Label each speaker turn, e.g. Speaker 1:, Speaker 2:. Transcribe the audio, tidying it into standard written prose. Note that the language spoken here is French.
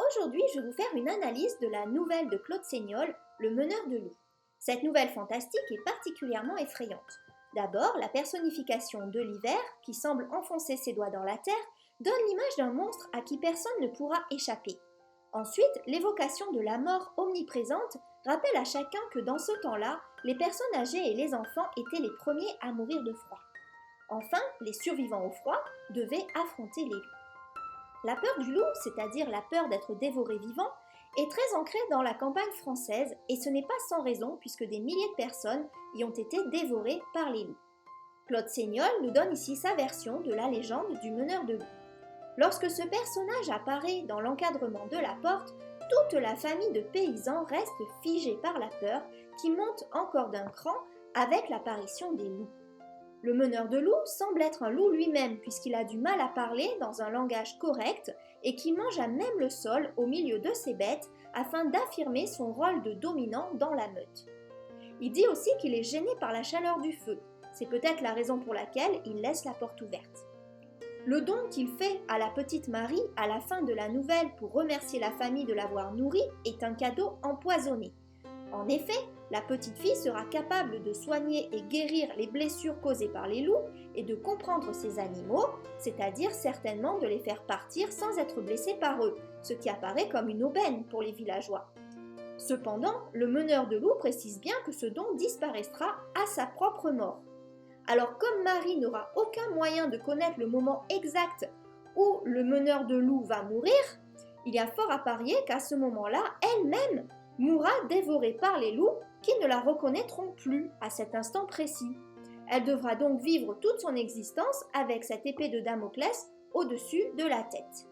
Speaker 1: Aujourd'hui, je vais vous faire une analyse de la nouvelle de Claude Seignolle, Le meneur de loups. Cette nouvelle fantastique est particulièrement effrayante. D'abord, la personnification de l'hiver, qui semble enfoncer ses doigts dans la terre, donne l'image d'un monstre à qui personne ne pourra échapper. Ensuite, l'évocation de la mort omniprésente rappelle à chacun que dans ce temps-là, les personnes âgées et les enfants étaient les premiers à mourir de froid. Enfin, les survivants au froid devaient affronter les loups. La peur du loup, c'est-à-dire la peur d'être dévoré vivant, est très ancrée dans la campagne française et ce n'est pas sans raison puisque des milliers de personnes y ont été dévorées par les loups. Claude Seignolle nous donne ici sa version de la légende du meneur de loups. Lorsque ce personnage apparaît dans l'encadrement de la porte, toute la famille de paysans reste figée par la peur qui monte encore d'un cran avec l'apparition des loups. Le meneur de loups semble être un loup lui-même puisqu'il a du mal à parler dans un langage correct et qui mange à même le sol au milieu de ses bêtes afin d'affirmer son rôle de dominant dans la meute. Il dit aussi qu'il est gêné par la chaleur du feu. C'est peut-être la raison pour laquelle il laisse la porte ouverte. Le don qu'il fait à la petite Marie à la fin de la nouvelle pour remercier la famille de l'avoir nourrie est un cadeau empoisonné. En effet, la petite fille sera capable de soigner et guérir les blessures causées par les loups et de comprendre ces animaux, c'est-à-dire certainement de les faire partir sans être blessée par eux, ce qui apparaît comme une aubaine pour les villageois. Cependant, le meneur de loups précise bien que ce don disparaîtra à sa propre mort. Alors comme Marie n'aura aucun moyen de connaître le moment exact où le meneur de loups va mourir, il y a fort à parier qu'à ce moment-là, elle-même mourra dévorée par les loups qui ne la reconnaîtront plus à cet instant précis. Elle devra donc vivre toute son existence avec cette épée de Damoclès au-dessus de la tête.